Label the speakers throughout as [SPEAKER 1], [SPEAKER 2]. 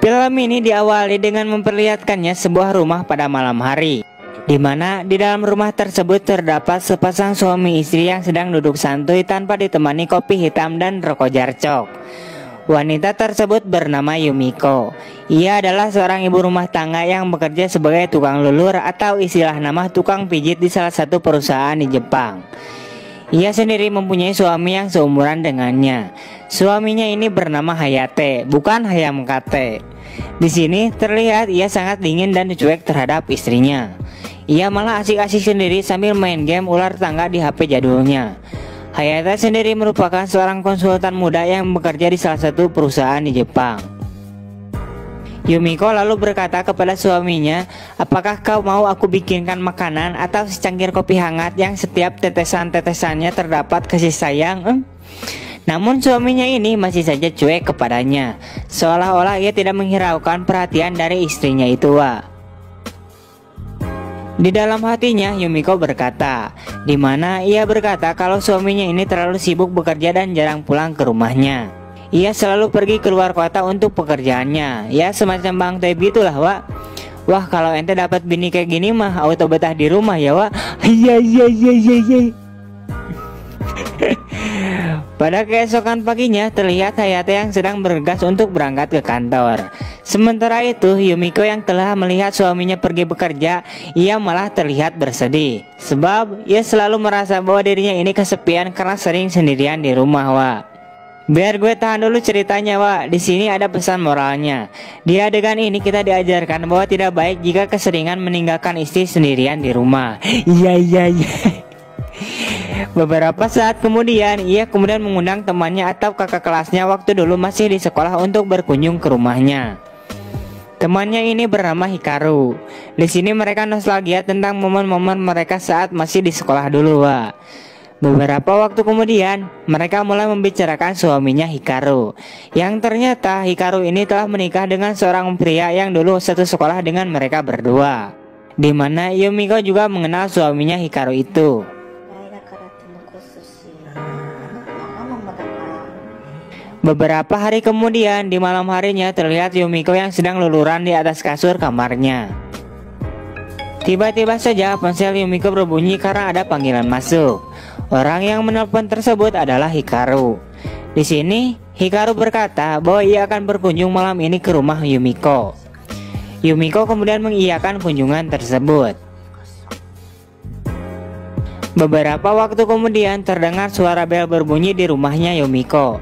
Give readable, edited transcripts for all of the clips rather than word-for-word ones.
[SPEAKER 1] Film ini diawali dengan memperlihatkannya sebuah rumah pada malam hari, di mana di dalam rumah tersebut terdapat sepasang suami istri yang sedang duduk santuy tanpa ditemani kopi hitam dan rokok jarcok. Wanita tersebut bernama Yumiko. Ia adalah seorang ibu rumah tangga yang bekerja sebagai tukang lulur atau istilah nama tukang pijit di salah satu perusahaan di Jepang. Ia sendiri mempunyai suami yang seumuran dengannya. Suaminya ini bernama Hayate, bukan Hayam Kate. Di sini terlihat ia sangat dingin dan cuek terhadap istrinya. Ia malah asik-asik sendiri sambil main game ular tangga di HP jadulnya. Hayate sendiri merupakan seorang konsultan muda yang bekerja di salah satu perusahaan di Jepang. Yumiko lalu berkata kepada suaminya, "Apakah kau mau aku bikinkan makanan atau secangkir kopi hangat yang setiap tetesan-tetesannya terdapat kasih sayang?" Namun suaminya ini masih saja cuek kepadanya, seolah-olah ia tidak menghiraukan perhatian dari istrinya itu. Di dalam hatinya Yumiko berkata, di mana ia berkata kalau suaminya ini terlalu sibuk bekerja dan jarang pulang ke rumahnya. Ia selalu pergi keluar kota untuk pekerjaannya. Ya semacam Bang Tebi itulah, Wak. Wah, kalau ente dapat bini kayak gini mah auto betah di rumah ya, Wak. Iya. Pada keesokan paginya terlihat Hayate yang sedang bergegas untuk berangkat ke kantor. Sementara itu Yumiko yang telah melihat suaminya pergi bekerja, ia malah terlihat bersedih. Sebab ia selalu merasa bahwa dirinya ini kesepian karena sering sendirian di rumah, Wak. Biar gue tahan dulu ceritanya, Wak. Di sini ada pesan moralnya. Di adegan ini kita diajarkan bahwa tidak baik jika keseringan meninggalkan istri sendirian di rumah. Iya. Beberapa saat kemudian, ia kemudian mengundang temannya atau kakak kelasnya waktu dulu masih di sekolah untuk berkunjung ke rumahnya. Temannya ini bernama Hikaru. Di sini mereka nostalgia tentang momen-momen mereka saat masih di sekolah dulu, Wak. Beberapa waktu kemudian, mereka mulai membicarakan suaminya Hikaru. Yang ternyata Hikaru ini telah menikah dengan seorang pria yang dulu satu sekolah dengan mereka berdua. Di mana Yumiko juga mengenal suaminya Hikaru itu. Beberapa hari kemudian, di malam harinya terlihat Yumiko yang sedang luluran di atas kasur kamarnya. Tiba-tiba saja ponsel Yumiko berbunyi karena ada panggilan masuk. Orang yang menelpon tersebut adalah Hikaru. Di sini, Hikaru berkata bahwa ia akan berkunjung malam ini ke rumah Yumiko. Yumiko kemudian mengiyakan kunjungan tersebut. Beberapa waktu kemudian terdengar suara bel berbunyi di rumahnya Yumiko,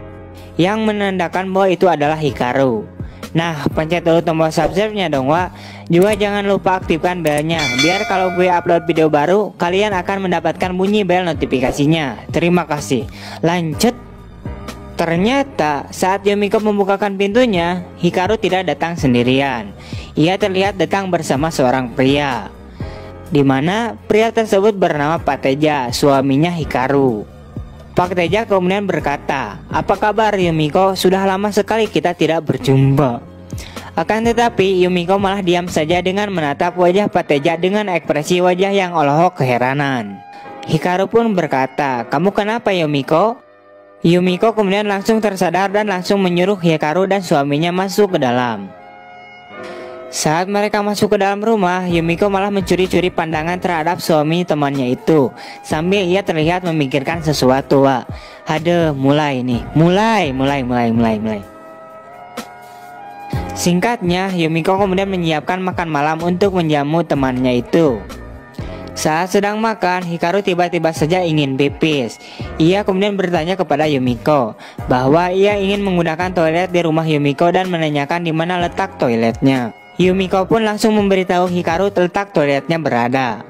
[SPEAKER 1] yang menandakan bahwa itu adalah Hikaru. Nah, pencet dulu tombol subscribe-nya dong, Wak. Juga jangan lupa aktifkan belnya, biar kalau gue upload video baru, kalian akan mendapatkan bunyi bel notifikasinya. Terima kasih. Lanjut. Ternyata saat Yumiko membukakan pintunya, Hikaru tidak datang sendirian. Ia terlihat datang bersama seorang pria, di mana pria tersebut bernama Pak Teja, suaminya Hikaru. Pak Teja kemudian berkata, "Apa kabar Yumiko? Sudah lama sekali kita tidak berjumpa." Akan tetapi Yumiko malah diam saja dengan menatap wajah Pak Teja dengan ekspresi wajah yang olok keheranan. Hikaru pun berkata, "Kamu kenapa Yumiko?" Yumiko kemudian langsung tersadar dan langsung menyuruh Hikaru dan suaminya masuk ke dalam. Saat mereka masuk ke dalam rumah, Yumiko malah mencuri-curi pandangan terhadap suami temannya itu, sambil ia terlihat memikirkan sesuatu, Wak. Aduh, mulai nih. Mulai. Singkatnya, Yumiko kemudian menyiapkan makan malam untuk menjamu temannya itu. Saat sedang makan, Hikaru tiba-tiba saja ingin pipis. Ia kemudian bertanya kepada Yumiko bahwa ia ingin menggunakan toilet di rumah Yumiko dan menanyakan di mana letak toiletnya. Yumiko pun langsung memberitahu Hikaru letak toiletnya berada.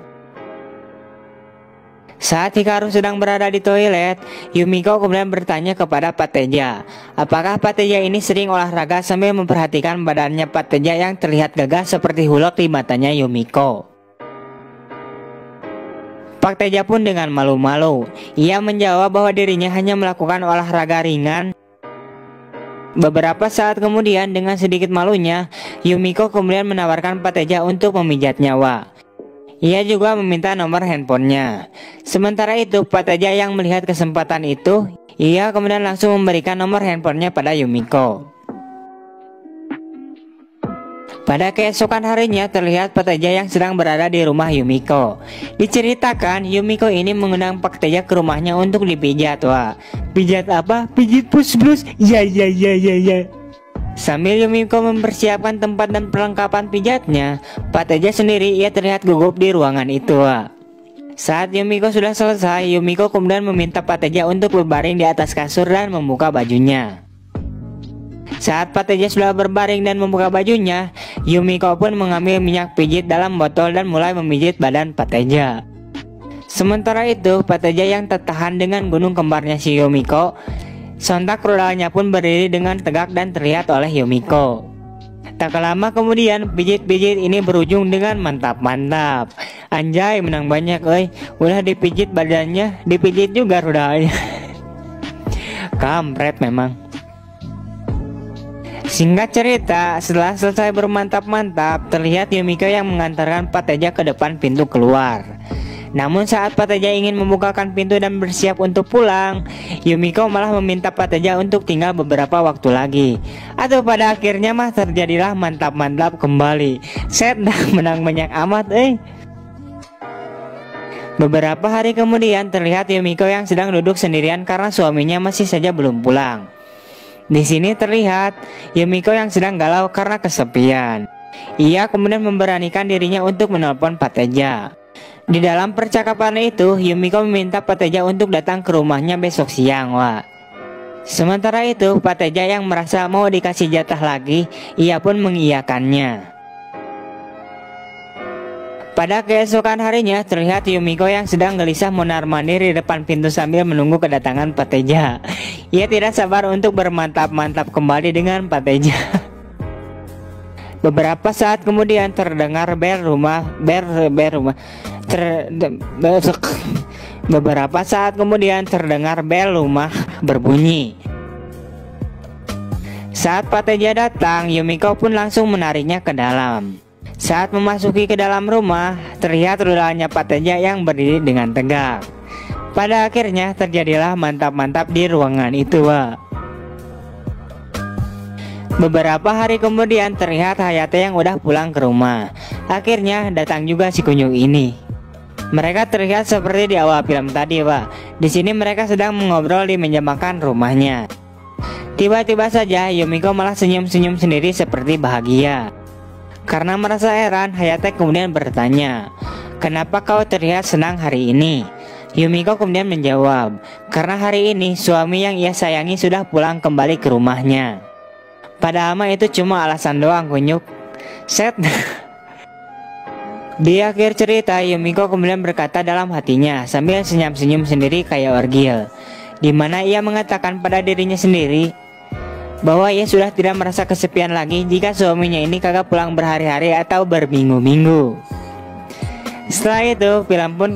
[SPEAKER 1] Saat Hikaru sedang berada di toilet, Yumiko kemudian bertanya kepada Pak Teja, apakah Pak Teja ini sering olahraga sambil memperhatikan badannya Pak Teja yang terlihat gagah seperti hulok di matanya Yumiko. Pak Teja pun dengan malu-malu, ia menjawab bahwa dirinya hanya melakukan olahraga ringan. Beberapa saat kemudian dengan sedikit malunya, Yumiko kemudian menawarkan Pak Teja untuk memijat nyawa. Ia juga meminta nomor handphonenya. Sementara itu Pak Teja yang melihat kesempatan itu, ia kemudian langsung memberikan nomor handphonenya pada Yumiko. Pada keesokan harinya terlihat Pak Teja yang sedang berada di rumah Yumiko. Diceritakan Yumiko ini mengundang Pak Teja ke rumahnya untuk dipijat. Wah, pijat apa? Pijit pus-plus. Ya. Sambil Yumiko mempersiapkan tempat dan perlengkapan pijatnya, Pak Teja sendiri ia terlihat gugup di ruangan itu. Wah. Saat Yumiko sudah selesai, Yumiko kemudian meminta Pak Teja untuk berbaring di atas kasur dan membuka bajunya. Saat Pak Teja sudah berbaring dan membuka bajunya, Yumiko pun mengambil minyak pijit dalam botol dan mulai memijit badan Pak Teja. Sementara itu, Pak Teja yang tertahan dengan gunung kembarnya si Yumiko, sontak rudalnya pun berdiri dengan tegak dan terlihat oleh Yumiko. Tak lama kemudian, pijit-pijit ini berujung dengan mantap-mantap. Anjay, menang banyak, udah dipijit badannya, dipijit juga rudalnya. Kampret memang. Singkat cerita, setelah selesai bermantap-mantap, terlihat Yumiko yang mengantarkan Pak Teja ke depan pintu keluar. Namun saat Pak Teja ingin membukakan pintu dan bersiap untuk pulang, Yumiko malah meminta Pak Teja untuk tinggal beberapa waktu lagi. Atau pada akhirnya mah terjadilah mantap-mantap kembali. Set dah menang banyak amat, Beberapa hari kemudian terlihat Yumiko yang sedang duduk sendirian karena suaminya masih saja belum pulang. Di sini terlihat Yumiko yang sedang galau karena kesepian. Ia kemudian memberanikan dirinya untuk menelpon Pak Teja. Di dalam percakapan itu, Yumiko meminta Pak Teja untuk datang ke rumahnya besok siang. Wah. Sementara itu, Pak Teja yang merasa mau dikasih jatah lagi, ia pun mengiyakannya. Pada keesokan harinya terlihat Yumiko yang sedang gelisah mondar-mandir di depan pintu sambil menunggu kedatangan Pak Teja. Ia tidak sabar untuk bermantap-mantap kembali dengan Pak Teja. Beberapa saat kemudian terdengar bel rumah. Beberapa saat kemudian terdengar bel rumah berbunyi. Saat Pak Teja datang, Yumiko pun langsung menariknya ke dalam. Saat memasuki ke dalam rumah, terlihat rudalnya Pak Teja yang berdiri dengan tegak. Pada akhirnya terjadilah mantap-mantap di ruangan itu, Wak. Beberapa hari kemudian terlihat Hayate yang udah pulang ke rumah. Akhirnya datang juga si kunyuk ini. Mereka terlihat seperti di awal film tadi, Wak. Di sini mereka sedang mengobrol di meja makan rumahnya. Tiba-tiba saja Yumiko malah senyum-senyum sendiri seperti bahagia. Karena merasa heran, Hayate kemudian bertanya, "Kenapa kau terlihat senang hari ini?" Yumiko kemudian menjawab, "Karena hari ini suami yang ia sayangi sudah pulang kembali ke rumahnya." Padahal itu cuma alasan doang, kunyuk. Set. Di akhir cerita, Yumiko kemudian berkata dalam hatinya sambil senyum-senyum sendiri kayak orgil, di mana ia mengatakan pada dirinya sendiri bahwa ia sudah tidak merasa kesepian lagi jika suaminya ini kagak pulang berhari-hari atau berminggu-minggu. Setelah itu, film pun